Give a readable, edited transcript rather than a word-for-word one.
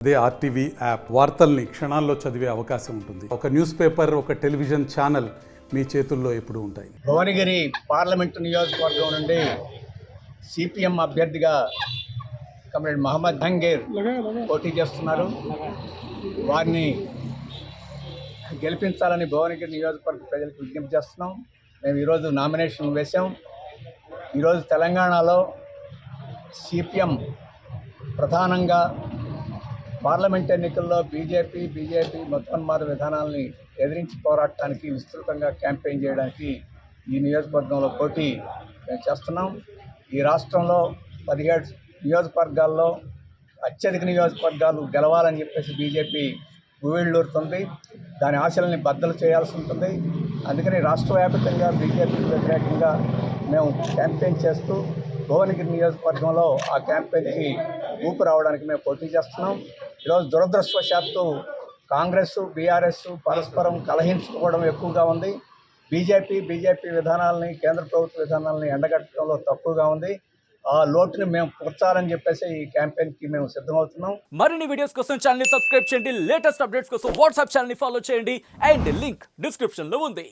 అదే RTV app వార్తల్ని క్షణాల్లో చదివే అవకాశం ఉంటుంది. ఒక న్యూస్ పేపర్, ఒక టెలివిజన్ ఛానల్ మీ చేతుల్లో ఎప్పుడూ ఉంటాయి. భువనగిరి పార్లమెంటు నియోజకవర్గం నుండి సిపిఎం అభ్యర్థిగా కమ్రేడ్ మహమ్మద్ జహంగీర్ పోటీ చేస్తున్నారు. వారిని గెలిపించాలని భువనగిరి నియోజకవర్గ ప్రజలకు విజ్ఞప్తి చేస్తున్నాం. మేము ఈరోజు నామినేషన్ వేశాం. ఈరోజు తెలంగాణలో సిపిఎం ప్రధానంగా పార్లమెంట్ ఎన్నికల్లో బీజేపీ మతోన్మాద విధానాలని ఎదిరించి పోరాడటానికి విస్తృతంగా క్యాంపెయిన్ చేయడానికి ఈ నియోజకవర్గంలో పోటీ మేము చేస్తున్నాం. ఈ రాష్ట్రంలో 17 నియోజకవర్గాల్లో అత్యధిక నియోజకవర్గాలు గెలవాలని చెప్పేసి బీజేపీ ఉవ్విళ్ళూరుతుంది. దాని ఆశలని బద్దలు చేయాల్సి ఉంటుంది. అందుకని రాష్ట్ర వ్యాప్తంగా బీజేపీకి వ్యతిరేకంగా మేము క్యాంపెయిన్ చేస్తూ భువనగిరి నియోజకవర్గంలో ఆ క్యాంపెయిన్కి ఊపు రావడానికి మేము పోటీ చేస్తున్నాం. ఈరోజు దురదృష్టవశాత్తు కాంగ్రెస్ బీఆర్ఎస్ పరస్పరం కలహించుకోవడం ఎక్కువగా ఉంది. బీజేపీ విధానాలని, కేంద్ర ప్రభుత్వ విధానాలని ఎండగట్టడంలో తక్కువగా ఉంది. ఆ లోటుని మేము పూడ్చాలని చెప్పేసి ఈ క్యాంపెయిన్కి మేము సిద్ధమవుతున్నాం. మరిన్ని వీడియోస్ కోసం ఛానల్ ని సబ్స్క్రైబ్ చేయండి. లేటెస్ట్ అప్డేట్స్ కోసం వాట్సాప్ ఛానల్ ని ఫాలో చేయండి. అండ్ లింక్ డిస్క్రిప్షన్ లో ఉంది.